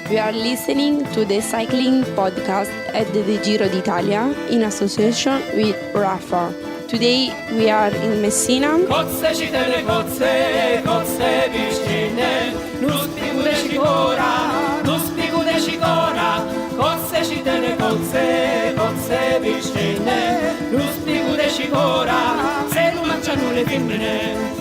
You are listening to the cycling podcast at the Giro d'Italia in association with Rafa. Today we are in Messina. Kotze čitele kotze, kotze piščine, nuspri budeš gora, nuspri budeš gora. Kotze čitele kotze, kotze piščine, nuspri budeš gora, se non mangiano le femmine.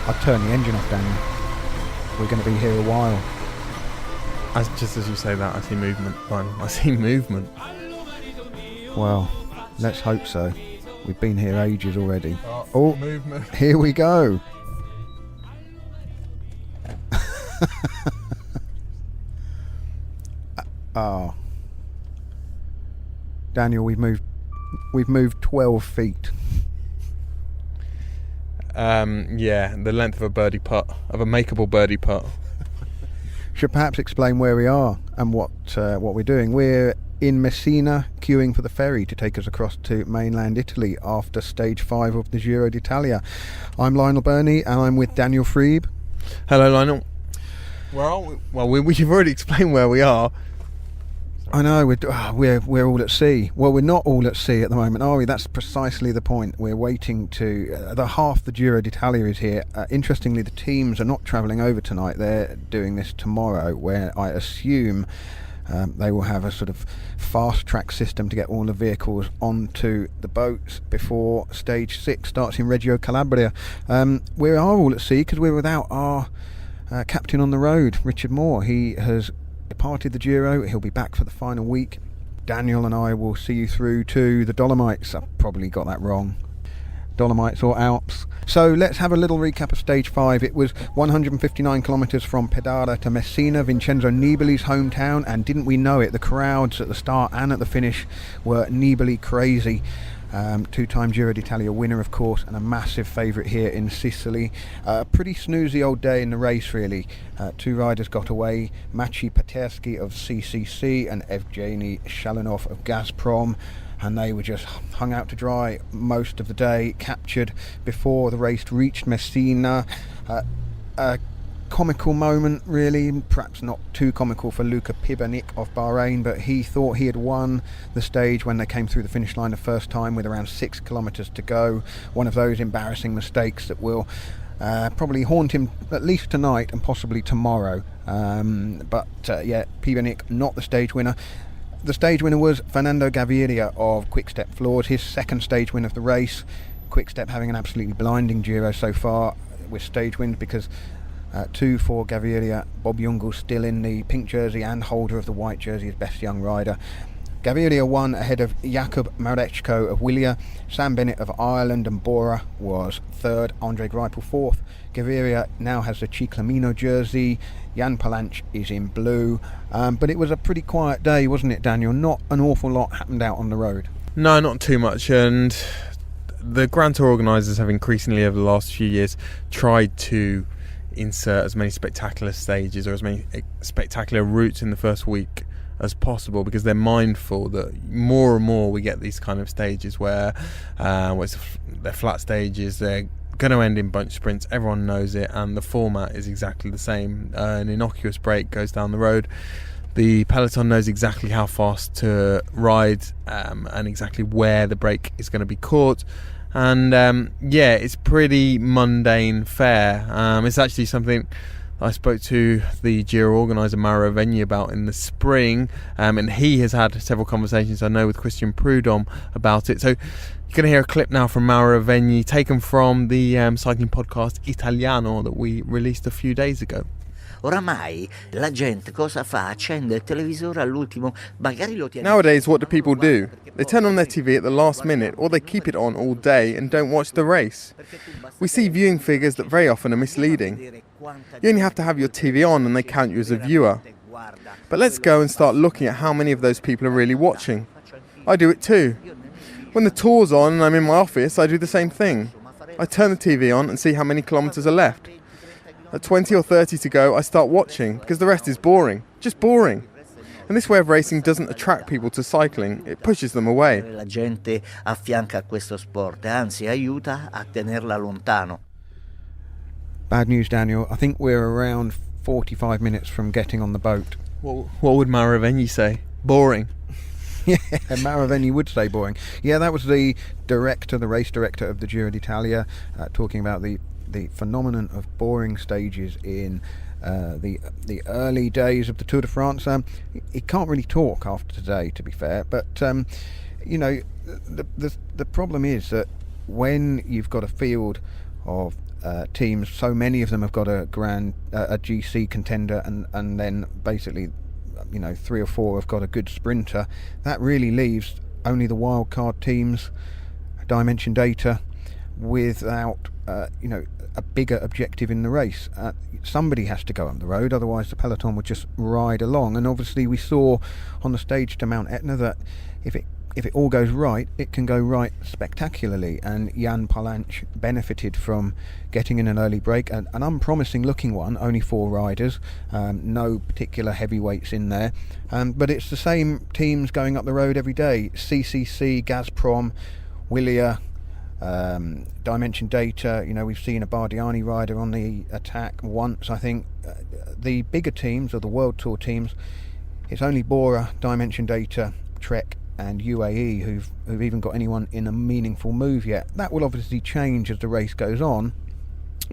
I'll turn the engine off, Daniel. We're going to be here a while. Just as you say that, I see movement. I see movement. Well, let's hope so. We've been here ages already. Oh, movement. Here we go. Oh. Daniel, we've moved 12 feet. Yeah, the length of a birdie putt, of a makeable birdie putt. Should perhaps explain where we are and what we're doing. We're in Messina, queuing for the ferry to take us across to mainland Italy after stage 5 of the Giro d'Italia. I'm Lionel Birnie and I'm with Daniel Friebe. Hello, Lionel. Where are we? Well, we've already explained where we are. I know, we're all at sea. Well, we're not all at sea at the moment, are we? That's precisely the point. We're waiting to... the Giro d'Italia is here. Interestingly, the teams are not travelling over tonight. They're doing this tomorrow, where I assume they will have a sort of fast-track system to get all the vehicles onto the boats before stage 6 starts in Reggio Calabria. We are all at sea because we're without our captain on the road, Richard Moore. He has departed the Giro. He'll be back for the final week. Daniel and I will see you through to the Dolomites. I've probably got that wrong. Dolomites or Alps. So let's have a little recap of stage 5. It was 159 kilometres from Pedara to Messina, Vincenzo Nibali's hometown, and didn't we know it, the crowds at the start and at the finish were Nibali crazy. Two-time Giro d'Italia winner, of course, and a massive favourite here in Sicily. A pretty snoozy old day in the race, really. Two riders got away, Maciej Peterski of CCC and Evgeny Shalinov of Gazprom, and they were just hung out to dry most of the day, captured before the race reached Messina. A comical moment, really, perhaps not too comical for Luka Pibernik of Bahrain, but he thought he had won the stage when they came through the finish line the first time with around 6 kilometres to go. One of those embarrassing mistakes that will probably haunt him at least tonight and possibly tomorrow. But Pibernik not the stage winner. The stage winner was Fernando Gaviria of Quick-Step Floors, his second stage win of the race. Quick-Step having an absolutely blinding Giro so far with stage wins, because 2 for Gaviria, Bob Jungels still in the pink jersey and holder of the white jersey as best young rider. Gaviria won ahead of Jakub Mareczko of Willia. Sam Bennett of Ireland and Bora was third, Andre Greipel fourth. Gaviria now has the Ciclamino jersey. Jan Palanch is in blue. But it was a pretty quiet day, wasn't it, Daniel? Not an awful lot happened out on the road. No, not too much. And the Grand Tour organisers have increasingly over the last few years tried to insert as many spectacular stages or as many spectacular routes in the first week as possible, because they're mindful that more and more we get these kind of stages where they're flat stages, they're going to end in bunch sprints, everyone knows it, and the format is exactly the same. An innocuous break goes down the road, the peloton knows exactly how fast to ride and exactly where the break is going to be caught. And it's pretty mundane fare. It's actually something I spoke to the Giro organiser Mauro Vegni about in the spring, and he has had several conversations, I know, with Christian Prudhomme about it. So you're going to hear a clip now from Mauro Vegni, taken from the cycling podcast Italiano that we released a few days ago. Oramai la gente cosa fa? Accende il televisore all'ultimo, magari lo tiene. Nowadays, what do people do? They turn on their TV at the last minute, or they keep it on all day and don't watch the race. We see viewing figures that very often are misleading. You only have to have your TV on and they count you as a viewer. But let's go and start looking at how many of those people are really watching. I do it too. When the tour's on and I'm in my office, I do the same thing. I turn the TV on and see how many kilometres are left. At 20 or 30 to go, I start watching, because the rest is boring. Just boring. And this way of racing doesn't attract people to cycling, it pushes them away. La gente affianca a questo sport, anzi aiuta a tenerla lontano. Bad news, Daniel. I think we're around 45 minutes from getting on the boat. What would Maravigni say? Boring. Yeah, Maravigni would say boring. Yeah, that was the race director of the Giro d'Italia, talking about the phenomenon of boring stages in the early days of the Tour de France. He can't really talk after today, to be fair, but you know, the problem is that when you've got a field of teams, so many of them have got a GC contender, and then basically, you know, 3 or 4 have got a good sprinter. That really leaves only the wildcard teams, Dimension Data, without you know, a bigger objective in the race. Somebody has to go on the road, otherwise the peloton would just ride along. And obviously we saw on the stage to Mount Etna that if it all goes right, it can go right spectacularly, and Jan Palanche benefited from getting in an early break, an unpromising looking one, only 4 riders, no particular heavyweights in there, but it's the same teams going up the road every day: CCC, Gazprom, Willia, Dimension Data. You know, we've seen a Bardiani rider on the attack once, I think. The bigger teams, or the World Tour teams, it's only Bora, Dimension Data, Trek and UAE who've even got anyone in a meaningful move yet. That will obviously change as the race goes on,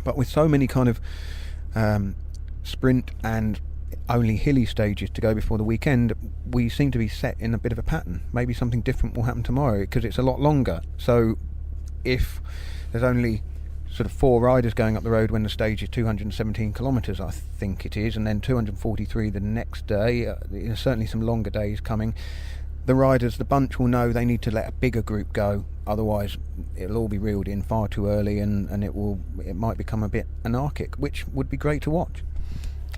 but with so many kind of sprint and only hilly stages to go before the weekend, we seem to be set in a bit of a pattern. Maybe something different will happen tomorrow because it's a lot longer. So if there's only sort of 4 riders going up the road when the stage is 217 kilometres, I think it is, and then 243 the next day, certainly some longer days coming, the riders, the bunch, will know they need to let a bigger group go, otherwise it'll all be reeled in far too early, and it might become a bit anarchic, which would be great to watch.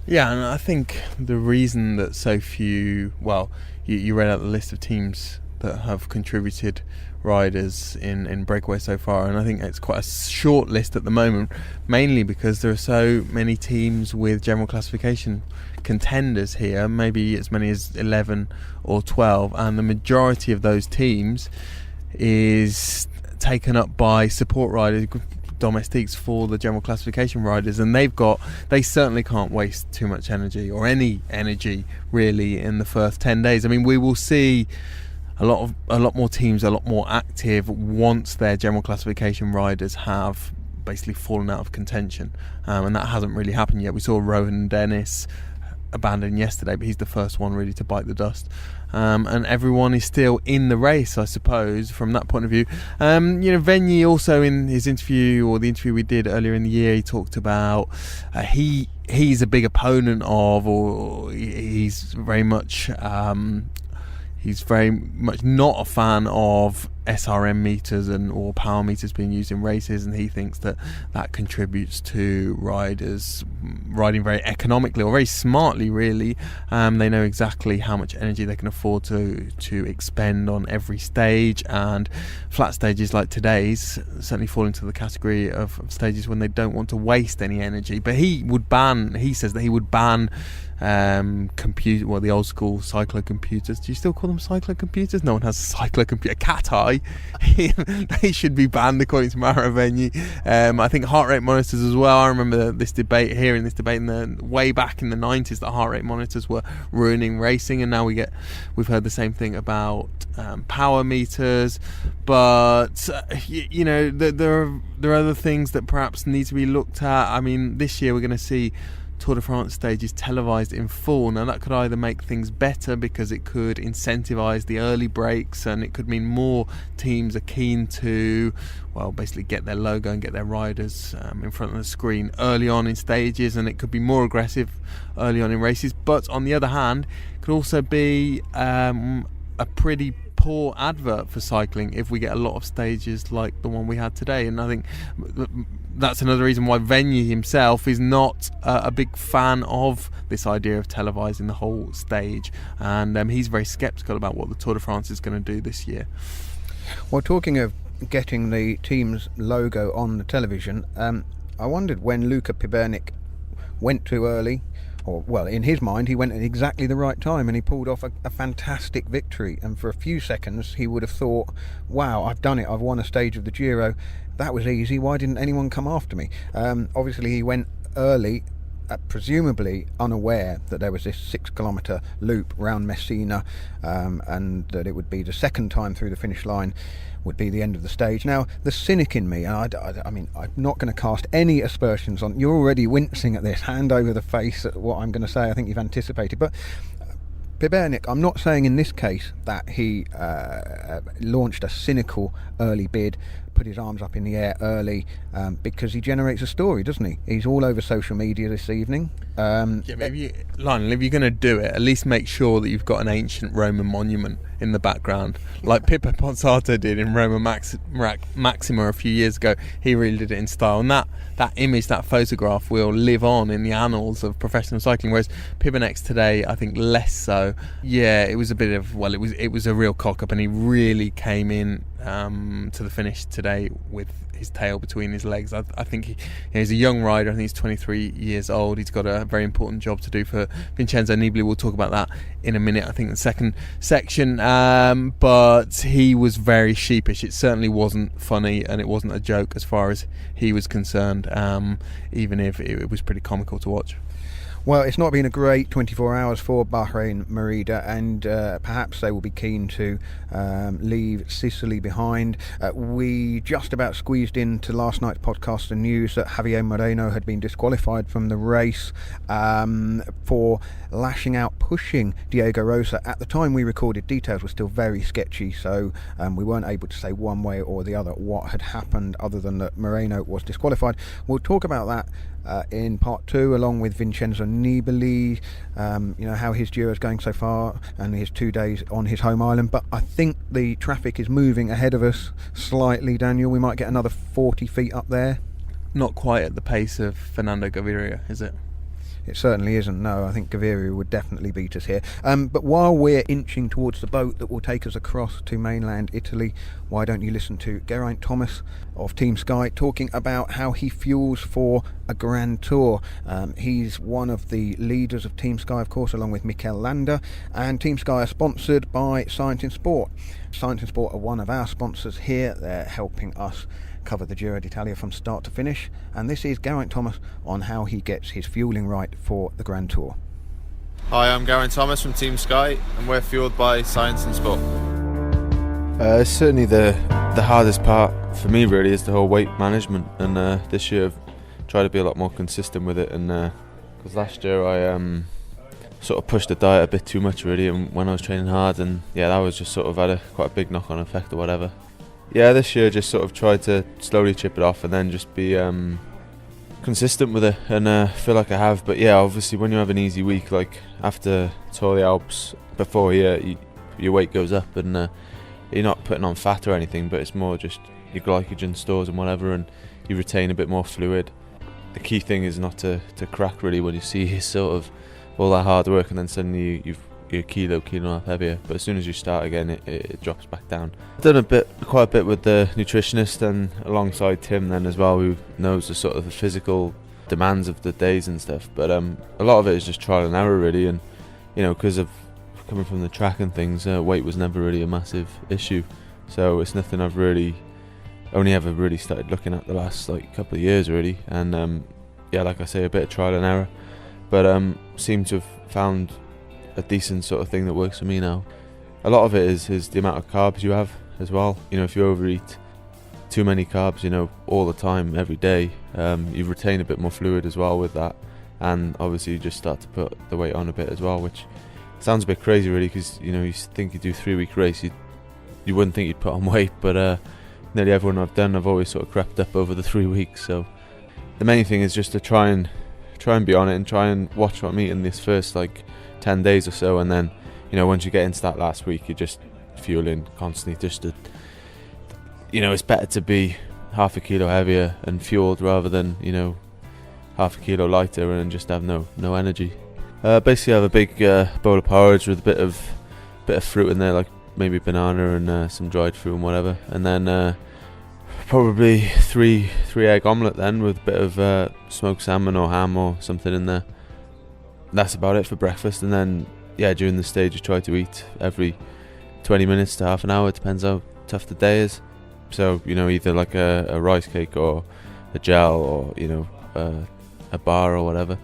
Yeah, and I think the reason that so few, well, you read out the list of teams that have contributed riders in breakaway so far, and I think it's quite a short list at the moment, mainly because there are so many teams with general classification contenders here, maybe as many as 11 or 12, and the majority of those teams is taken up by support riders, domestiques for the general classification riders, and they certainly can't waste too much energy, or any energy really, in the first 10 days. I mean, we will see a lot more teams, a lot more active once their general classification riders have basically fallen out of contention, and that hasn't really happened yet. We saw Rohan Dennis abandon yesterday, but he's the first one really to bite the dust, and everyone is still in the race, I suppose, from that point of view. You know, Vegni also, in his interview, or the interview we did earlier in the year, he talked about he's a big opponent of, or he's very much not a fan of SRM meters or power meters being used in races, and he thinks that contributes to riders riding very economically, or very smartly really. They know exactly how much energy they can afford to expend on every stage, and flat stages like today's certainly fall into the category of stages when they don't want to waste any energy. But he says that he would ban the old school cyclocomputers. Do you still call them cyclocomputers? No one has a cyclocomputer. Cat eye. They should be banned according to Maravigni. I think heart rate monitors as well. I remember this debate way back in the 90s, that heart rate monitors were ruining racing, and now we've heard the same thing about power meters. But you know, there are other things that perhaps need to be looked at. I mean, this year we're going to see Tour de France stages televised in full. Now that could either make things better because it could incentivise the early breaks, and it could mean more teams are keen to, well, basically get their logo and get their riders in front of the screen early on in stages, and it could be more aggressive early on in races. But on the other hand, it could also be a pretty poor advert for cycling if we get a lot of stages like the one we had today. And I think that's another reason why Vegni himself is not a big fan of this idea of televising the whole stage, and he's very sceptical about what the Tour de France is going to do this year. Well, talking of getting the team's logo on the television, I wondered when Luka Pibernik went too early or well, in his mind, he went at exactly the right time and he pulled off a fantastic victory. And for a few seconds, he would have thought, wow, I've done it, I've won a stage of the Giro. That was easy, why didn't anyone come after me? Obviously, he went early, presumably unaware that there was this 6-kilometre loop round Messina, and that it would be the second time through the finish line would be the end of the stage. Now, the cynic in me, and I mean, I'm not going to cast any aspersions on, you're already wincing at this, hand over the face at what I'm going to say, I think you've anticipated, but Pibernik, I'm not saying in this case that he launched a cynical early bid, put his arms up in the air early, because he generates a story, doesn't he? He's all over social media this evening. Maybe, Lionel, if you're going to do it, at least make sure that you've got an ancient Roman monument in the background, like Pippo Pozzato did in Roma Maxima a few years ago. He really did it in style, and that image, that photograph, will live on in the annals of professional cycling. Whereas Pibernik's today, I think, less so. Yeah, it was a bit of, well, it was a real cock up, and he really came in to the finish today with his tail between his legs. I think he's a young rider. I think he's 23 years old. He's got a very important job to do for Vincenzo Nibali. We'll talk about that in a minute, I think, the second section. But he was very sheepish. It certainly wasn't funny, and it wasn't a joke as far as he was concerned, even if it was pretty comical to watch. Well, it's not been a great 24 hours for Bahrain-Merida, and perhaps they will be keen to leave Sicily behind. We just about squeezed into last night's podcast the news that Javier Moreno had been disqualified from the race for lashing out, pushing Diego Rosa. At the time we recorded, details were still very sketchy, so we weren't able to say one way or the other what had happened, other than that Moreno was disqualified. We'll talk about that in part 2, along with Vincenzo Nibali, how his Giro is going so far and his 2 days on his home island. But I think the traffic is moving ahead of us slightly, Daniel. We might get another 40 feet up there. Not quite at the pace of Fernando Gaviria, is it? It certainly isn't, no. I think Gaviria would definitely beat us here. But while we're inching towards the boat that will take us across to mainland Italy, why don't you listen to Geraint Thomas of Team Sky talking about how he fuels for a Grand Tour. He's one of the leaders of Team Sky, of course, along with Mikel Landa, and Team Sky are sponsored by Science in Sport. Science in Sport are one of our sponsors here. They're helping us cover the Giro d'Italia from start to finish, and this is Geraint Thomas on how he gets his fueling right for the Grand Tour. Hi, I'm Geraint Thomas from Team Sky, and we're fueled by Science and Sport. Certainly the hardest part for me really is the whole weight management, and this year I've tried to be a lot more consistent with it, and because last year I sort of pushed the diet a bit too much really, and when I was training hard, and yeah, that was just sort of had quite a big knock-on effect or whatever. Yeah, this year just sort of tried to slowly chip it off and then just be consistent with it, and I feel like I have. But yeah, obviously when you have an easy week, like after Tour of the Alps, before your weight goes up, and you're not putting on fat or anything, but it's more just your glycogen stores and whatever, and you retain a bit more fluid. The key thing is not to crack really when you see sort of all that hard work and then suddenly you're a kilo and a half heavier, but as soon as you start again it drops back down. I've done quite a bit with the nutritionist, and alongside Tim then as well, who knows the sort of the physical demands of the days and stuff, but a lot of it is just trial and error really, and because of coming from the track and things, weight was never really a massive issue, so it's nothing I've really only ever really started looking at the last couple of years really, and yeah, like I say, a bit of trial and error, but seem to have found a decent sort of thing that works for me now. A lot of it is the amount of carbs you have as well. If you overeat too many carbs, all the time, every day, you retain a bit more fluid as well with that, and obviously you just start to put the weight on a bit as well, which sounds a bit crazy really, because you think you do 3-week race, you wouldn't think you'd put on weight, but nearly everyone I've done, I've always sort of crept up over the 3 weeks. So the main thing is just to try and be on it and try and watch what I'm eating this first 10 days or so, and then once you get into that last week, you're just fueling constantly, just to it's better to be half a kilo heavier and fueled rather than half a kilo lighter and just have no energy. Basically have a big bowl of porridge with a bit of fruit in there, like maybe banana and some dried fruit and whatever, and then probably three egg omelette then with a bit of smoked salmon or ham or something in there. that's about it for breakfast. And then during the stage you try to eat every 20 minutes to half an hour, depends how tough the day is. So either like a rice cake or a gel or a bar or whatever.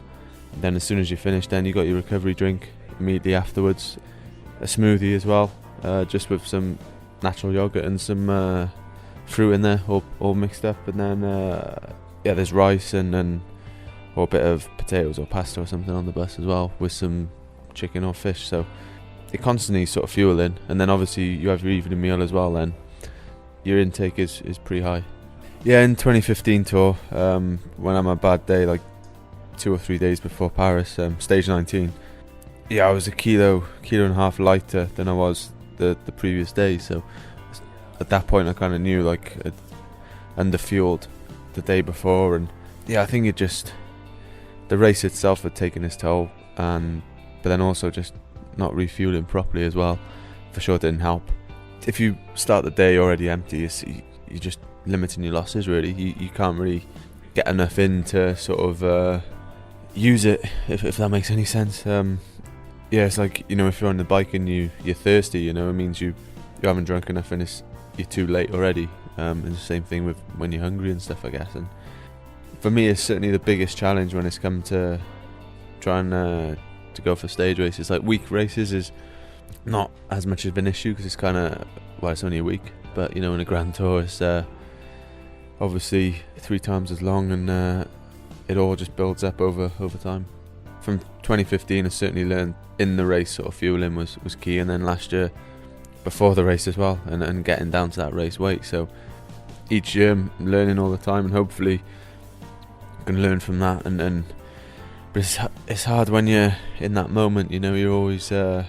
And then as soon as you finish, then you got your recovery drink immediately afterwards, a smoothie as well, just with some natural yogurt and some fruit in there, all mixed up. And then there's rice and or a bit of potatoes or pasta or something on the bus as well, with some chicken or fish. So you're constantly sort of fueling, and then obviously you have your evening meal as well. Then your intake is pretty high. In 2015 tour, when I'm a bad day, like 2 or 3 days before Paris, stage 19, I was a kilo and a half lighter than I was the previous day. So at that point I kind of knew, like, I'd under-fueled the day before, and I think it just, the race itself had taken its toll, but then also just not refueling properly as well for sure didn't help. If you start the day already empty, you're just limiting your losses really. You can't really get enough in to sort of use it, if that makes any sense. It's like, if you're on the bike and you're thirsty, it means you haven't drunk enough and you're too late already. And the same thing with when you're hungry and stuff, I guess. And for me, it's certainly the biggest challenge when it's come to trying to go for stage races. Like, week races is not as much of an issue because it's kind of, it's only a week. But in a Grand Tour, it's obviously 3 times as long, and it all just builds up over time. From 2015, I certainly learned in the race sort of fueling was key, and then last year before the race as well, and getting down to that race weight. So each year I'm learning all the time, and hopefully I can learn from that. But it's hard when you're in that moment. You're always you're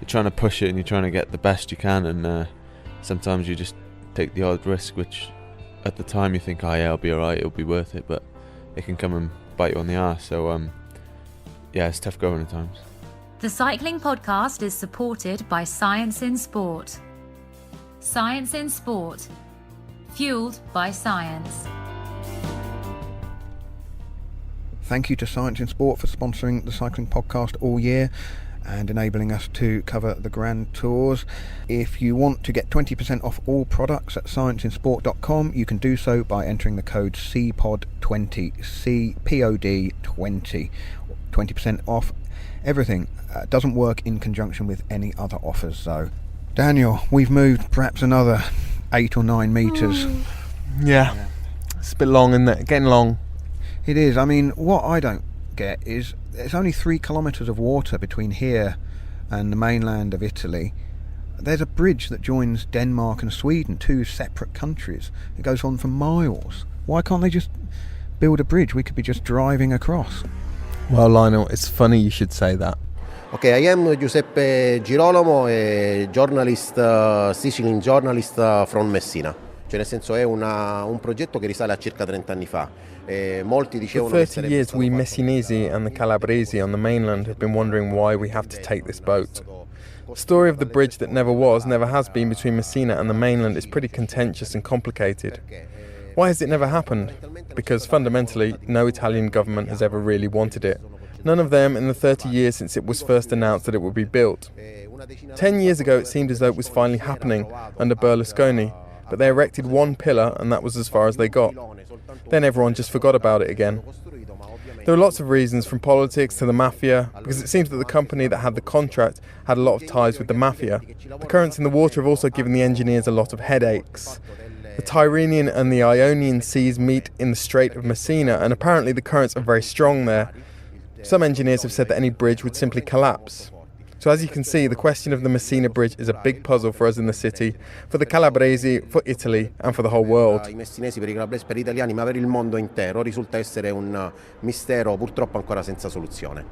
trying to push it and you're trying to get the best you can, and sometimes you just take the odd risk, which at the time you think, I'll be alright, it'll be worth it, but it can come and bite you on the arse. So it's tough going at times. The Cycling Podcast is supported by Science in Sport. Science in Sport. Fueled by science. Thank you to Science in Sport for sponsoring the Cycling Podcast all year and enabling us to cover the Grand Tours. If you want to get 20% off all products at scienceinsport.com, you can do so by entering the code CPOD20, CPOD20. 20% off everything. Doesn't work in conjunction with any other offers though. Daniel, we've moved perhaps another 8 or 9 metres. It's a bit long, isn't it? Getting long. It is. I mean, what I don't get is it's only 3 kilometres of water between here and the mainland of Italy. There's a bridge that joins Denmark and Sweden, 2 separate countries. It goes on for miles. Why can't they just build a bridge? We could be just driving across. Well, Lionel, it's funny you should say that. Okay, I am Giuseppe Girolamo, a journalist, cycling journalist from Messina. Cioè, nel senso, è un progetto che risale a circa 30 anni fa. Molti dicevano For 30 years, we Messinesi and the Calabresi on the mainland have been wondering why we have to take this boat. The story of the bridge that never was, never has been between Messina and the mainland is pretty contentious and complicated. Why has it never happened? Because fundamentally, no Italian government has ever really wanted it. None of them in the 30 years since it was first announced that it would be built. 10 years ago, it seemed as though it was finally happening under Berlusconi, but they erected 1 pillar and that was as far as they got. Then everyone just forgot about it again. There were lots of reasons, from politics to the mafia, because it seems that the company that had the contract had a lot of ties with the mafia. The currents in the water have also given the engineers a lot of headaches. The Tyrrhenian and the Ionian seas meet in the Strait of Messina, and apparently the currents are very strong there. Some engineers have said that any bridge would simply collapse. So as you can see, the question of the Messina Bridge is a big puzzle for us in the city, for the Calabresi, for Italy, and for the whole world. I messinesi, per i calabresi, per gli italiani, ma per il mondo intero risulta essere un mistero purtroppo ancora senza soluzione.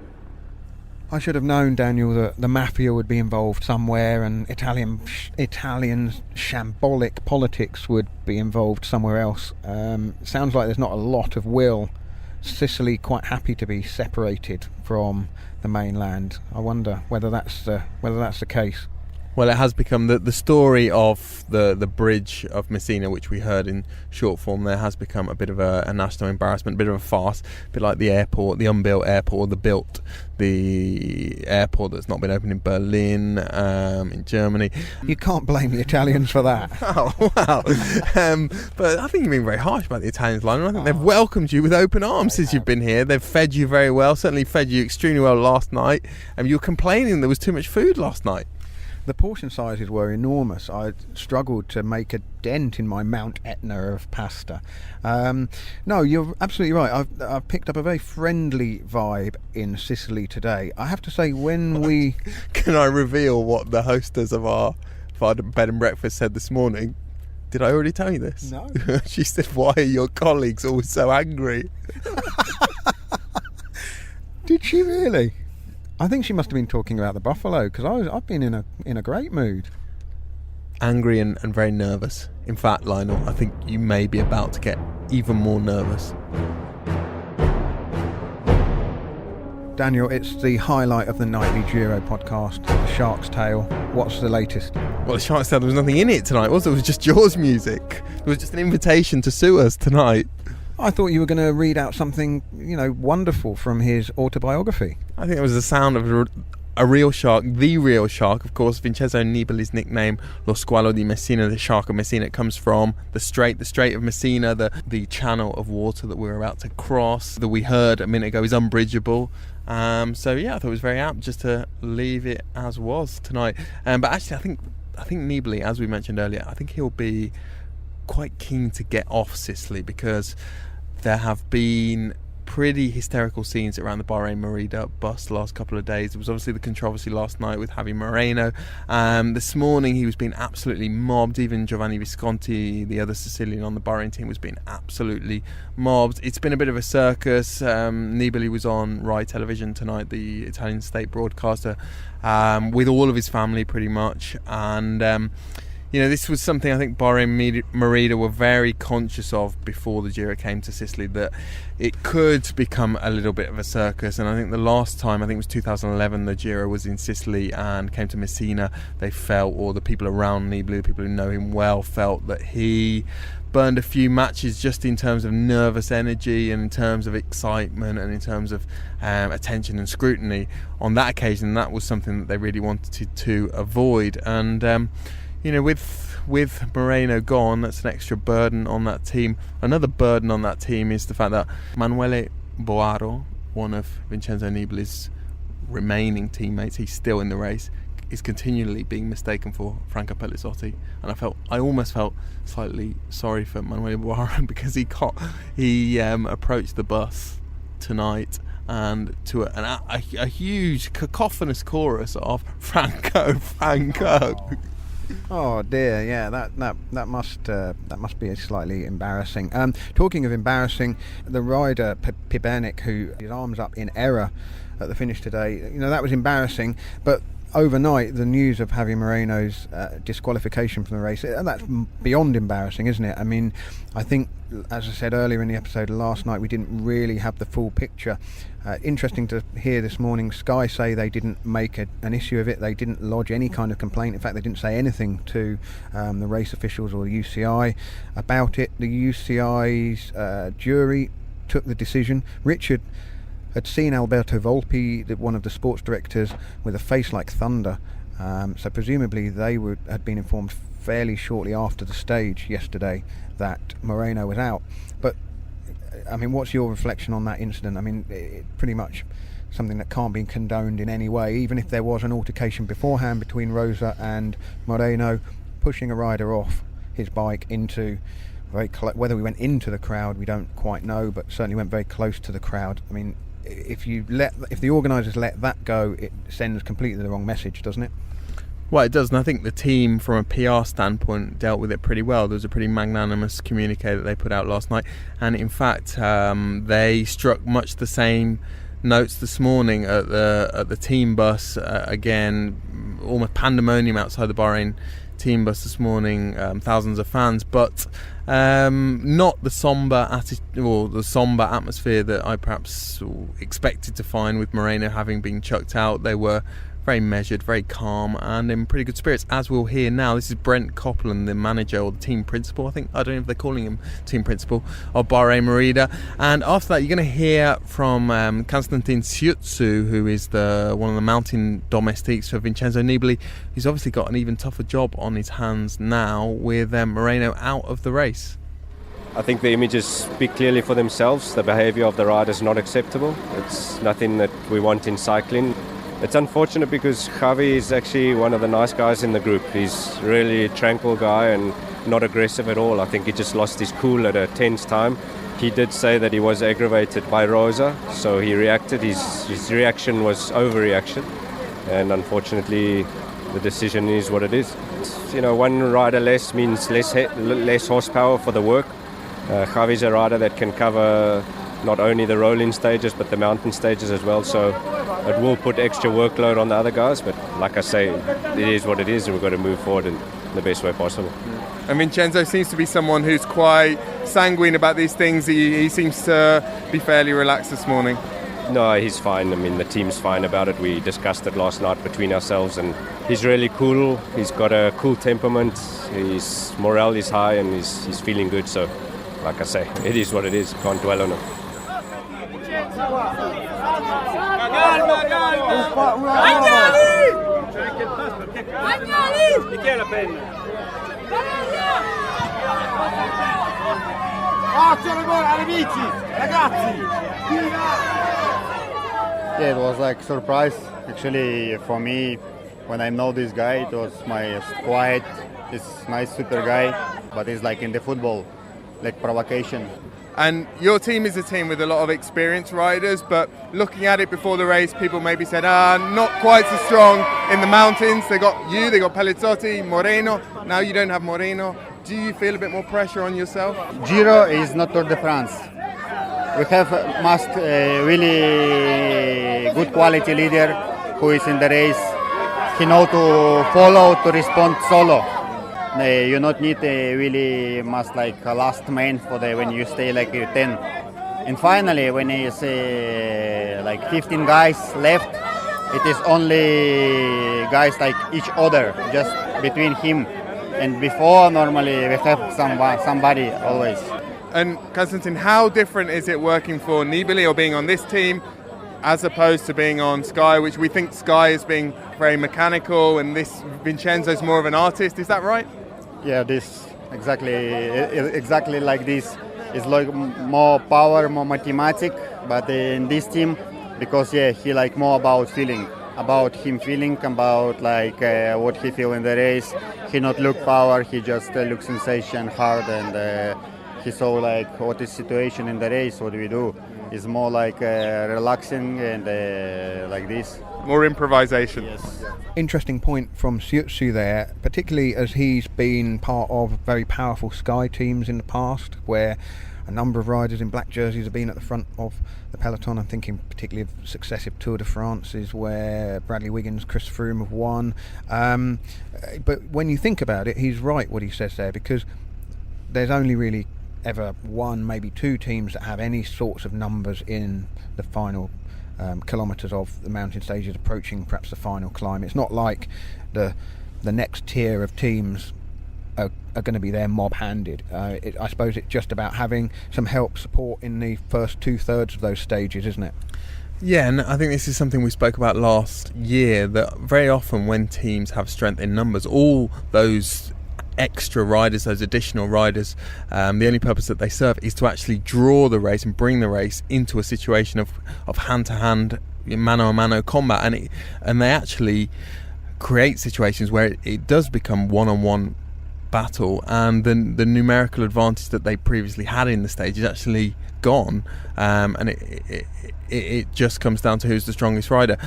I should have known, Daniel, that the mafia would be involved somewhere, and Italian shambolic politics would be involved somewhere else. Sounds like there's not a lot of will. Sicily quite happy to be separated from the mainland. I wonder whether that's the case. Well, it has become the story of the bridge of Messina, which we heard in short form there, has become a bit of a national embarrassment, a bit of a farce, a bit like the airport, the unbuilt airport, the airport that's not been opened in Berlin, in Germany. You can't blame the Italians for that. Oh, wow. But I think you've been very harsh about the Italians, Lionel. I think they've welcomed you with open arms since you've been here. They've fed you very well, certainly fed you extremely well last night. You were complaining there was too much food last night. The portion sizes were enormous. I struggled to make a dent in my Mount Etna of pasta. No, you're absolutely right. I've picked up a very friendly vibe in Sicily today. I have to say, when we... Can I reveal what the hostess of our bed and breakfast said this morning? Did I already tell you this? No. She said, "Why are your colleagues always so angry?" Did she really? I think she must have been talking about the buffalo, because I've been in a great mood. Angry and very nervous. In fact, Lionel, I think you may be about to get even more nervous. Daniel, it's the highlight of the nightly Giro podcast, The Shark's Tale. What's the latest? Well, The Shark's Tale, there was nothing in it tonight, was there? It was just Jaws music. It was just an invitation to sue us tonight. I thought you were going to read out something, wonderful from his autobiography. I think it was the sound of a real shark, the real shark. Of course, Vincenzo Nibali's nickname, Lo Squalo di Messina, the shark of Messina, it comes from the Strait of Messina, the channel of water that we're about to cross, that we heard a minute ago is unbridgeable. So yeah, I thought it was very apt just to leave it as was tonight. But actually, I think Nibali, as we mentioned earlier, I think he'll be quite keen to get off Sicily, because there have been pretty hysterical scenes around the Bahrain-Merida bus the last couple of days. There was obviously the controversy last night with Javi Moreno. This morning he was being absolutely mobbed. Even Giovanni Visconti, the other Sicilian on the Bahrain team, was being absolutely mobbed. It's been a bit of a circus. Nibali was on Rai Television tonight, the Italian state broadcaster, with all of his family pretty much. And this was something I think Bahrain-Merida were very conscious of before the Giro came to Sicily, that it could become a little bit of a circus. And I think the last time, I think it was 2011, the Giro was in Sicily and came to Messina, they felt, or the people around Nibali, the people who know him well, felt that he burned a few matches just in terms of nervous energy and in terms of excitement and in terms of attention and scrutiny. On that occasion, that was something that they really wanted to avoid. And with Moreno gone, that's an extra burden on that team. Another burden on that team is the fact that Manuele Boaro, one of Vincenzo Nibali's remaining teammates, he's still in the race, is continually being mistaken for Franco Pellizotti. And I almost felt slightly sorry for Manuele Boaro, because he approached the bus tonight and to a huge cacophonous chorus of Franco. Oh dear, yeah, that must be slightly embarrassing. Talking of embarrassing, the rider Pibernik, who his arms up in error at the finish today, that was embarrassing. But overnight, the news of Javi Moreno's disqualification from the race, that's beyond embarrassing, isn't it? I mean, I think, as I said earlier in the episode last night, we didn't really have the full picture. Interesting to hear this morning Sky say they didn't make an issue of it. They didn't lodge any kind of complaint. In fact, they didn't say anything to the race officials or the UCI about it. The UCI's jury took the decision. Richard had seen Alberto Volpi, one of the sports directors, with a face like thunder. So presumably they had been informed fairly shortly after the stage yesterday that Moreno was out. But I mean, what's your reflection on that incident? I mean, it's pretty much something that can't be condoned in any way, even if there was an altercation beforehand between Rosa and Moreno, pushing a rider off his bike into whether we went into the crowd, we don't quite know, but certainly went very close to the crowd. I mean, if the organisers let that go, it sends completely the wrong message, doesn't it? Well, it does, and I think the team, from a PR standpoint, dealt with it pretty well. There was a pretty magnanimous communique that they put out last night, and in fact, they struck much the same notes this morning at the team bus. Again, almost pandemonium outside the Bahrain team bus this morning. Thousands of fans, but not the somber atmosphere that I perhaps expected to find with Moreno having been chucked out. They were very measured, very calm, and in pretty good spirits, as we'll hear now. This is Brent Copeland, the manager or the team principal, I don't know if they're calling him team principal, of Bahrain-Merida. And after that, you're going to hear from Konstantin Siutsu, who is one of the mountain domestiques for Vincenzo Nibali. He's obviously got an even tougher job on his hands now with Moreno out of the race. I think the images speak clearly for themselves. The behaviour of the rider is not acceptable. It's nothing that we want in cycling. It's unfortunate because Javi is actually one of the nice guys in the group. He's really a tranquil guy and not aggressive at all. I think he just lost his cool at a tense time. He did say that he was aggravated by Rosa, so he reacted. His reaction was overreaction, and unfortunately the decision is what it is. One rider less means less horsepower for the work. Javi's a rider that can cover not only the rolling stages but the mountain stages as well, so it will put extra workload on the other guys, but like I say, it is what it is, and we've got to move forward in the best way possible. And Vincenzo seems to be someone who's quite sanguine about these things. He seems to be fairly relaxed this morning. No, he's fine. The team's fine about it. We discussed it last night between ourselves, and he's really cool. He's got a cool temperament. His morale is high, and he's feeling good, so like I say, it is what it is. Can't dwell on it. Yeah, it was like surprise. Actually, for me, when I know this guy, it was my quiet, this nice super guy, but it's like in the football, like provocation. And your team is a team with a lot of experienced riders, but looking at it before the race, people maybe said, not quite so strong in the mountains. They got Pelizzotti, Moreno. Now you don't have Moreno. Do you feel a bit more pressure on yourself? Giro is not Tour de France. We have really good quality leader who is in the race. He knows to follow, to respond solo. You not need really much like a last man for when you stay like 10. And finally, when it's like 15 guys left, it is only guys like each other, just between him. And before, normally we have somebody always. And Konstantin, how different is it working for Nibali or being on this team as opposed to being on Sky, which we think Sky is being very mechanical, and this Vincenzo's more of an artist? Is that right? Yeah, this exactly like this. It's like more power, more mathematics, but in this team, because he like more about feeling, about him feeling, about like what he feel in the race. He not look power, he just look sensation, hard, and he saw like what is situation in the race, what we do. It's more like relaxing and like this. More improvisation. Yes. Interesting point from Siutsu there, particularly as he's been part of very powerful Sky teams in the past, where a number of riders in black jerseys have been at the front of the peloton. I'm thinking particularly of successive Tour de France's where Bradley Wiggins, Chris Froome have won. But when you think about it, he's right what he says there, because there's only really ever one, maybe two teams that have any sorts of numbers in the final kilometres of the mountain stages approaching perhaps the final climb. It's not like the next tier of teams are going to be there mob-handed. I suppose it's just about having some help, support in the first 2/3 of those stages, isn't it? Yeah, and I think this is something we spoke about last year, that very often when teams have strength in numbers, all those extra riders, those additional riders, the only purpose that they serve is to actually draw the race and bring the race into a situation of hand-to-hand, mano-a-mano combat, and they actually create situations where it does become one-on-one battle, and the numerical advantage that they previously had in the stage is actually gone, and it just comes down to who's the strongest rider.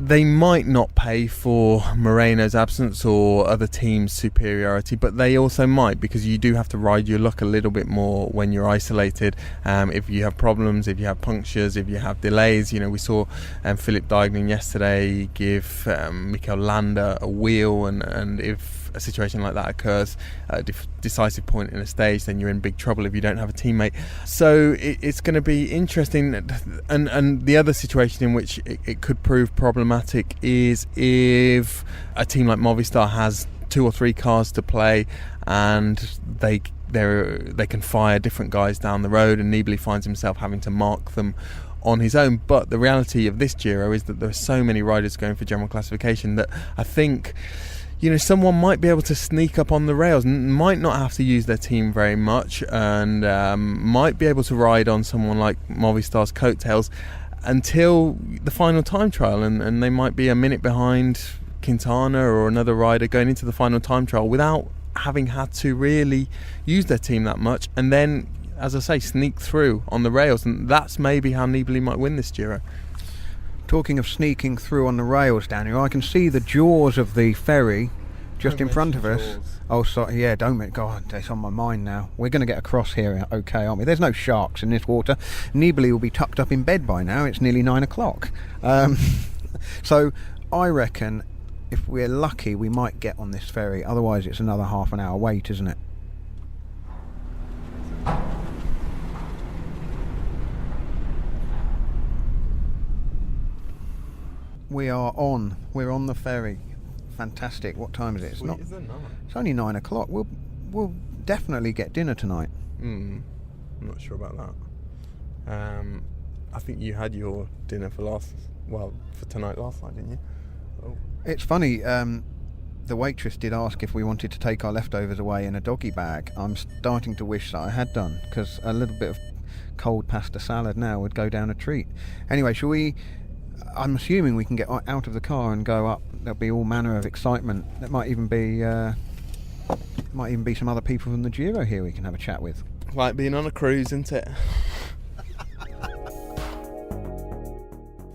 they might not pay for Moreno's absence or other teams' superiority, but they also might, because you do have to ride your luck a little bit more when you're isolated. If you have problems, if you have punctures, if you have delays. We saw Philip Dijkman yesterday give Mikel Landa a wheel, and if a situation like that occurs at a decisive point in a stage, then you're in big trouble if you don't have a teammate. So it's going to be interesting. And the other situation in which it could prove problematic is if a team like Movistar has 2 or 3 cars to play and they can fire different guys down the road, and Nibali finds himself having to mark them on his own. But the reality of this Giro is that there are so many riders going for general classification that I think someone might be able to sneak up on the rails, might not have to use their team very much, and might be able to ride on someone like Movistar's coattails until the final time trial, and they might be a minute behind Quintana or another rider going into the final time trial without having had to really use their team that much, and then, as I say, sneak through on the rails. And that's maybe how Nibali might win this Giro. Talking of sneaking through on the rails, Daniel, I can see the jaws of the ferry just in front of us. Oh, sorry, yeah, don't make... God, it's on my mind now. We're going to get across here, okay, aren't we? There's no sharks in this water. Nibali will be tucked up in bed by now. It's nearly 9 o'clock. So I reckon if we're lucky, we might get on this ferry. Otherwise, it's another half an hour wait, isn't it? We're on the ferry. Fantastic. What time is it? It's only 9 o'clock. We'll definitely get dinner tonight. I'm not sure about that. I think you had your dinner for tonight last night, didn't you? Oh. It's funny, the waitress did ask if we wanted to take our leftovers away in a doggy bag. I'm starting to wish that I had done, because a little bit of cold pasta salad now would go down a treat. Anyway, shall we... I'm assuming we can get out of the car and go up. There'll be all manner of excitement. There might even be some other people from the Giro here we can have a chat with. Like being on a cruise, isn't it?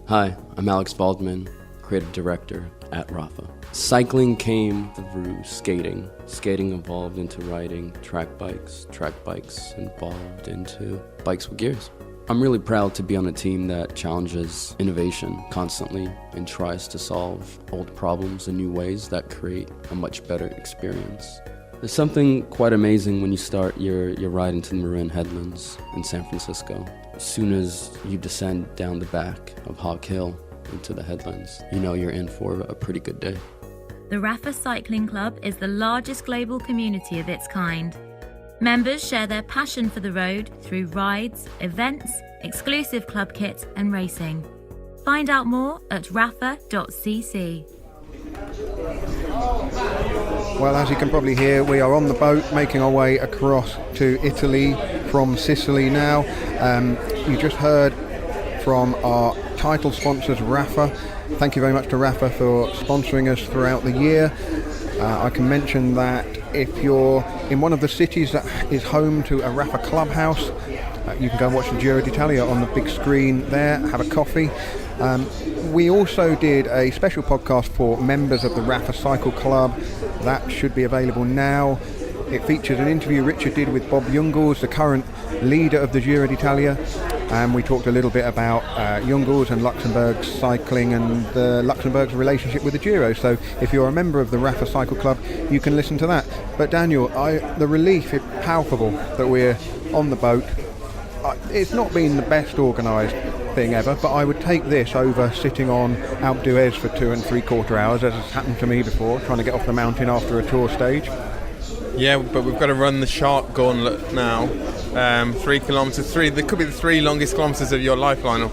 Hi, I'm Alex Baldwin, creative director at Rafa. Cycling came through skating. Skating evolved into riding track bikes evolved into bikes with gears. I'm really proud to be on a team that challenges innovation constantly and tries to solve old problems in new ways that create a much better experience. There's something quite amazing when you start your ride into the Marin Headlands in San Francisco. As soon as you descend down the back of Hog Hill into the headlands, you know you're in for a pretty good day. The Rafa Cycling Club is the largest global community of its kind. Members share their passion for the road through rides, events, exclusive club kit and racing. Find out more at rafa.cc. Well, as you can probably hear, we are on the boat making our way across to Italy from Sicily now. You just heard from our title sponsors, Rafa. Thank you very much to Rafa for sponsoring us throughout the year. I can mention that if you're in one of the cities that is home to a Rafa clubhouse, you can go and watch the Giro d'Italia on the big screen there, have a coffee. We also did a special podcast for members of the Rafa Cycle Club. That should be available now. It features an interview Richard did with Bob Jungels, the current leader of the Giro d'Italia. And we talked a little bit about Jungels and Luxembourg's cycling and Luxembourg's relationship with the Giro. So if you're a member of the Rafa Cycle Club, you can listen to that. But Daniel, the relief is palpable that we're on the boat. It's not been the best organised thing ever, but I would take this over sitting on Alpe d'Huez for 2 3/4 hours, as has happened to me before, trying to get off the mountain after a tour stage. Yeah, but we've got to run the shark gauntlet now. 3 kilometres, there could be the 3 longest kilometres of your life, Lionel.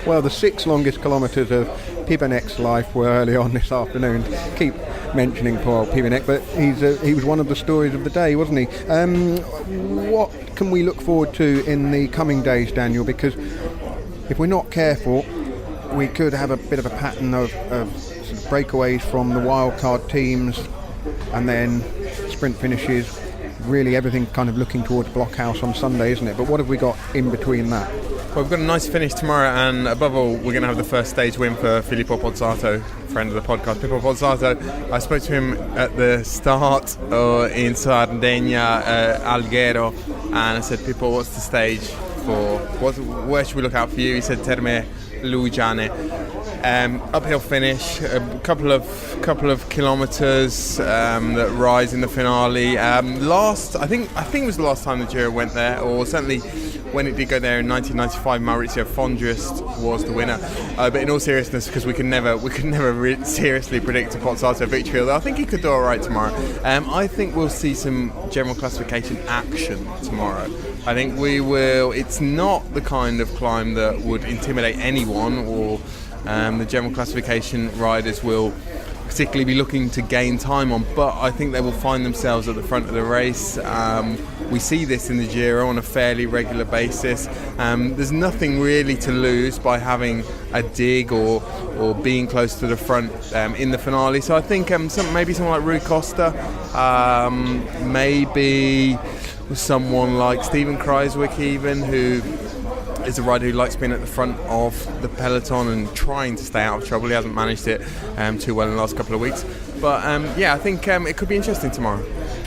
Well, the 6 longest kilometres of Pibernik's life were early on this afternoon. Keep mentioning poor old Pibernik, but he was one of the stories of the day, wasn't he? What can we look forward to in the coming days, Daniel? Because if we're not careful, we could have a bit of a pattern of sort of breakaways from the wildcard teams, and then sprint finishes. Really everything kind of looking towards Blockhouse on Sunday, isn't it? But what have we got in between that? Well, we've got a nice finish tomorrow, and above all, we're going to have the first stage win for Filippo Pozzato, friend of the podcast. Filippo Pozzato, I spoke to him at the start in Sardinia, Alghero, and I said, Pippo, what's the stage for? Where should we look out for you? He said, Terme Lujane. Uphill finish, a couple of kilometres that rise in the finale. I think it was the last time the Giro went there, or certainly when it did go there in 1995, Maurizio Fondriest was the winner. But in all seriousness, because we could never seriously predict a Pozzato victory, although I think he could do all right tomorrow. I think we'll see some general classification action tomorrow. I think we will. It's not the kind of climb that would intimidate anyone, or the general classification riders will particularly be looking to gain time on, but I think they will find themselves at the front of the race. We see this in the Giro on a fairly regular basis. There's nothing really to lose by having a dig or being close to the front in the finale. So I think maybe someone like Rui Costa, maybe someone like Steven Kruijswijk even, who is a rider who likes being at the front of the peloton and trying to stay out of trouble. He hasn't managed it too well in the last couple of weeks. But I think it could be interesting tomorrow.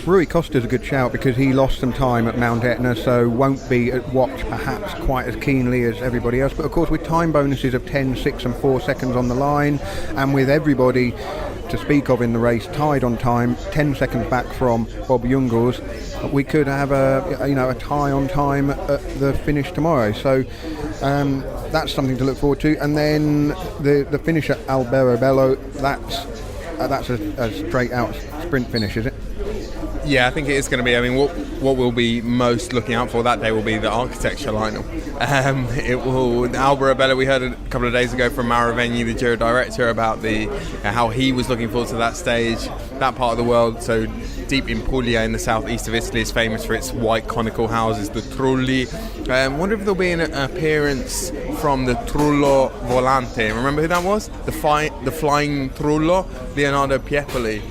Rui Costa's a good shout because he lost some time at Mount Etna, so won't be at watch perhaps quite as keenly as everybody else. But of course, with time bonuses of 10, 6 and 4 seconds on the line, and with everybody to speak of in the race tied on time, 10 seconds back from Bob Jungels, we could have a tie on time at the finish tomorrow. So that's something to look forward to. And then the finish at Alberobello, that's a straight out sprint finish, is it? Yeah, I think it is going to be. I mean, what we'll be most looking out for that day will be the architecture, Lionel. It will. Alberobello, we heard a couple of days ago from Maravegni, the Giro director, about how he was looking forward to that stage. That part of the world, so deep in Puglia in the southeast of Italy, is famous for its white conical houses, the Trulli. Wonder if there'll be an appearance from the Trullo Volante. Remember who that was? The flying Trullo, Leonardo Piepoli.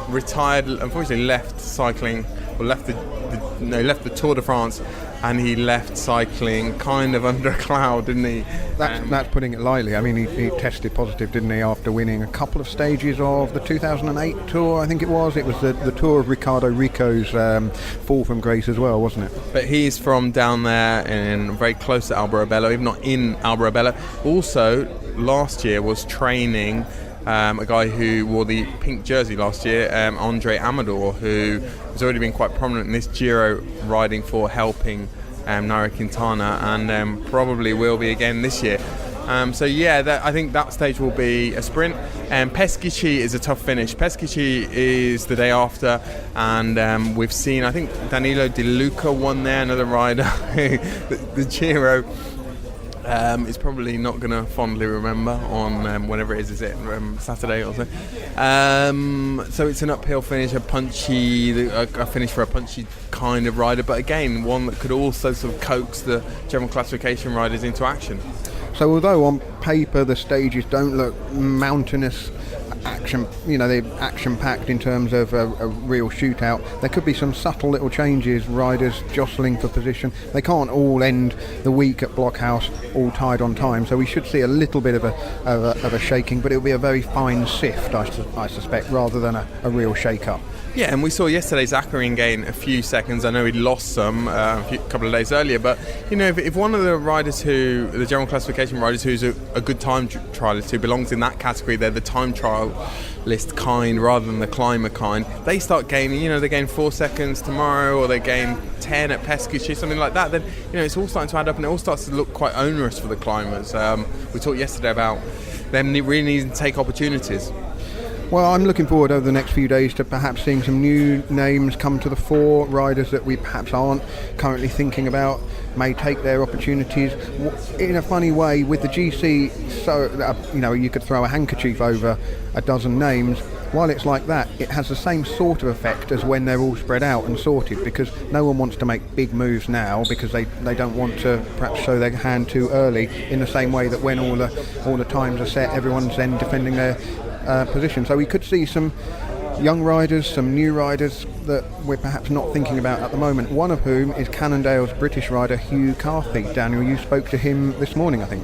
Retired, unfortunately left cycling, or left the Tour de France, and he left cycling kind of under a cloud, didn't he? That's putting it lightly. I mean, he tested positive, didn't he, after winning a couple of stages of the 2008 Tour, I think it was. It was the Tour of Ricardo Rico's fall from grace as well, wasn't it? But he's from down there and very close to Alberobello, even not in Alberobello. Also, last year was training a guy who wore the pink jersey last year, Andre Amador, who has already been quite prominent in this Giro, riding for helping Nairo Quintana, and probably will be again this year. I think that stage will be a sprint. Peschici is a tough finish. Peschici is the day after, and we've seen, I think Danilo Di Luca won there, another rider. The Giro is probably not going to fondly remember on whenever it is it Saturday or so. So it's an uphill finish, a finish for a punchy kind of rider, but again, one that could also sort of coax the general classification riders into action. So although on paper the stages don't look mountainous action, they're action-packed in terms of a real shootout, there could be some subtle little changes, riders jostling for position. They can't all end the week at Blockhouse all tied on time, so we should see a little bit of a shaking, but it'll be a very fine sift, I suspect, rather than a real shake-up. Yeah, and we saw yesterday Zakarin gain a few seconds. I know he'd lost some a couple of days earlier, but if one of the riders the general classification riders who's a good time trialist, who belongs in that category, they're the time trialist kind rather than the climber kind, they start gaining, they gain 4 seconds tomorrow, or they gain 10 at Peschici, something like that, then it's all starting to add up, and it all starts to look quite onerous for the climbers. We talked yesterday about them really needing to take opportunities. Well, I'm looking forward over the next few days to perhaps seeing some new names come to the fore, riders that we perhaps aren't currently thinking about may take their opportunities in a funny way with the GC. So, you could throw a handkerchief over a dozen names. While it's like that, it has the same sort of effect as when they're all spread out and sorted, because no one wants to make big moves now because they don't want to perhaps show their hand too early, in the same way that when all the times are set, everyone's then defending their position. So we could see some young riders, some new riders that we're perhaps not thinking about at the moment, one of whom is Cannondale's British rider Hugh Carthy. Daniel, you spoke to him this morning, I think.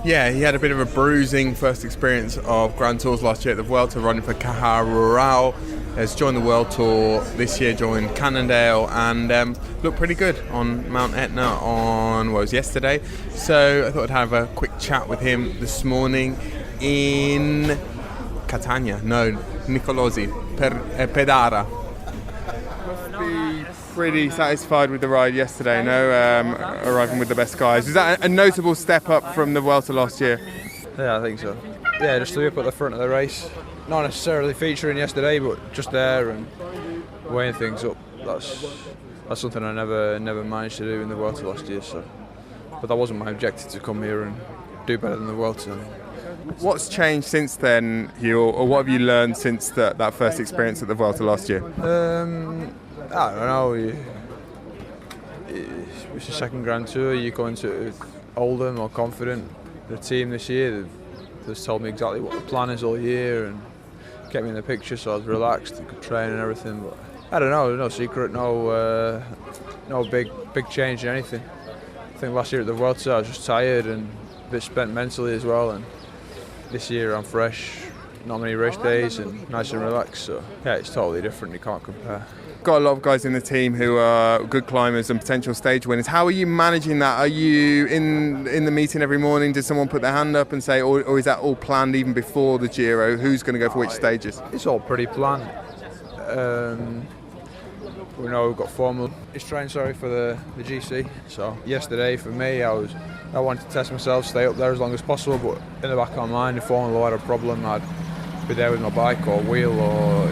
Yeah, he had a bit of a bruising first experience of Grand Tours last year at the Vuelta, running for Caja Rural. Has joined the World Tour this year, joined Cannondale, and looked pretty good on Mount Etna on, what was yesterday. So I thought I'd have a quick chat with him this morning in Catania, Nicolosi, Pedara. Must be pretty satisfied with the ride yesterday, arriving with the best guys. Is that a notable step up from the Vuelta last year? Yeah, I think so. Yeah, just to be up at the front of the race. Not necessarily featuring yesterday, but just there and weighing things up. That's something I never managed to do in the Vuelta last year. So, but that wasn't my objective, to come here and do better than the Vuelta. What's changed since then, Hugh, or what have you learned since that first experience at the Vuelta last year? I don't know. It's the second Grand Tour. You go into it older, more confident. The team this year, they've told me exactly what the plan is all year and kept me in the picture, so I was relaxed and could train and everything. But I don't know, no secret, no big change in anything. I think last year at the Vuelta I was just tired and a bit spent mentally as well, and this year I'm fresh, not many race days and nice and relaxed, so yeah, it's totally different, you can't compare. Got a lot of guys in the team who are good climbers and potential stage winners. How are you managing that? Are you in the meeting every morning? Does someone put their hand up and say, or is that all planned even before the Giro? Who's going to go for which stages? It's all pretty planned. We know we've got formal. It's trying, for the GC. So yesterday for me, I wanted to test myself, stay up there as long as possible. But in the back of my mind, if Formula had a problem, I'd be there with my bike or wheel or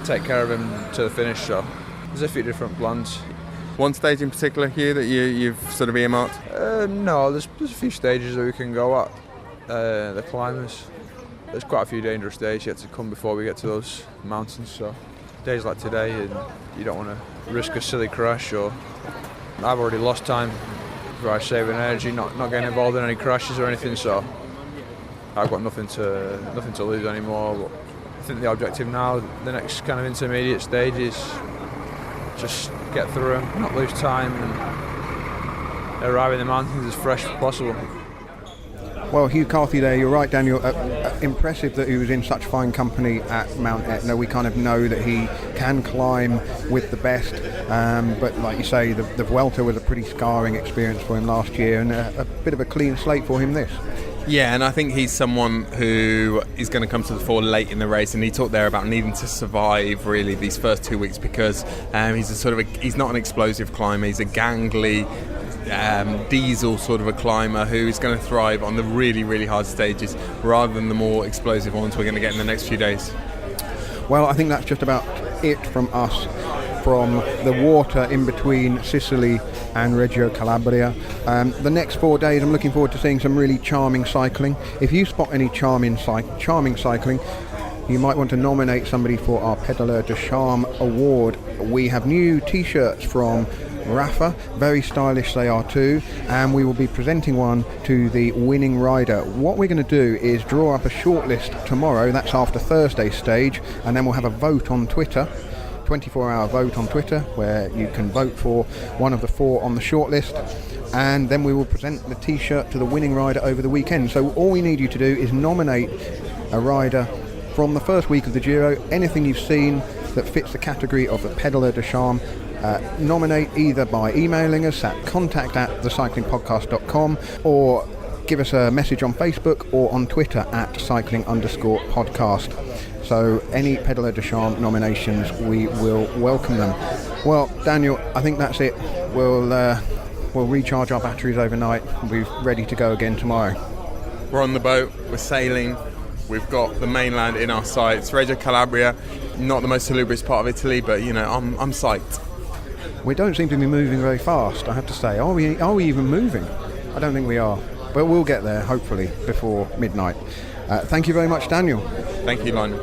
take care of him to the finish. So there's a few different plans. One stage in particular, Hugh, that you've sort of earmarked? No, there's a few stages that we can go at. The climbers. There's quite a few dangerous days yet to come before we get to those mountains. So days like today, and you don't want to risk a silly crash. Or I've already lost time by saving energy, not getting involved in any crashes or anything. So I've got nothing to lose anymore. But I think the objective now, the next kind of intermediate stage, is just get through them, not lose time, and arrive in the mountains as fresh as possible. Well, Hugh Carthy there, you're right, Daniel. Impressive that he was in such fine company at Mount Etna. We kind of know that he can climb with the best, but like you say, the Vuelta was a pretty scarring experience for him last year, and a bit of a clean slate for him this. Yeah, and I think he's someone who is going to come to the fore late in the race, and he talked there about needing to survive really these first 2 weeks because he's not an explosive climber. He's a gangly diesel sort of a climber who is going to thrive on the really, really hard stages rather than the more explosive ones we're going to get in the next few days. Well, I think that's just about it from us, from the water in between Sicily and Reggio Calabria. The next 4 days I'm looking forward to seeing some really charming cycling. If you spot any charming cycling, you might want to nominate somebody for our Pedala de Charme award. We have new t-shirts from Rafa, very stylish they are too, and we will be presenting one to the winning rider. What we're going to do is draw up a shortlist tomorrow, that's after Thursday's stage, and then we'll have a vote on Twitter, 24-hour vote on Twitter, where you can vote for one of the 4 on the shortlist, and then we will present the t-shirt to the winning rider over the weekend. So all we need you to do is nominate a rider from the first week of the Giro, anything you've seen that fits the category of the Pedala de Charme. Nominate either by emailing us at contact@thecyclingpodcast.com or give us a message on Facebook or on Twitter @cycling_podcast. So any Pedala de Charme nominations, we will welcome them. Well, Daniel, I think that's it. We'll recharge our batteries overnight and be ready to go again tomorrow. We're on the boat, we're sailing, we've got the mainland in our sights. Reggio Calabria, not the most salubrious part of Italy, but I'm psyched. We don't seem to be moving very fast, I have to say. Are we even moving? I don't think we are. But we'll get there, hopefully, before midnight. Thank you very much, Daniel. Thank you, Lionel.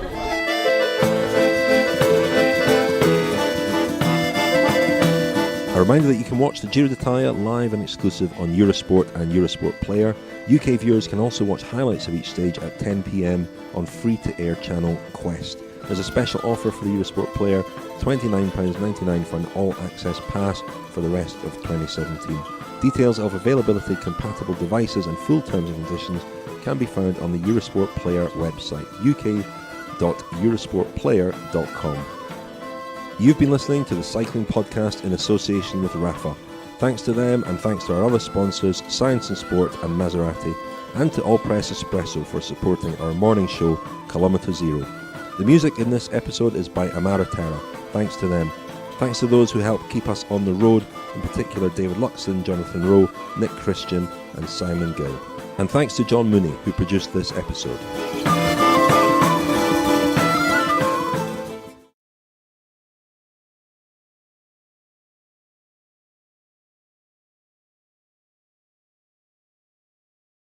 A reminder that you can watch the Giro d'Italia live and exclusive on Eurosport and Eurosport Player. UK viewers can also watch highlights of each stage at 10 p.m. on free-to-air channel Quest. There's a special offer for the Eurosport Player, £29.99 for an all-access pass for the rest of 2017. Details of availability, compatible devices and full terms and conditions can be found on the Eurosport Player website, uk.eurosportplayer.com. You've been listening to the Cycling Podcast in association with Rafa. Thanks to them and thanks to our other sponsors, Science and Sport and Maserati, and to All Press Espresso for supporting our morning show, Kilometre Zero. The music in this episode is by Amara Terra. Thanks to them. Thanks to those who help keep us on the road, in particular David Luxon, Jonathan Rowe, Nick Christian and Simon Gill. And thanks to John Mooney who produced this episode.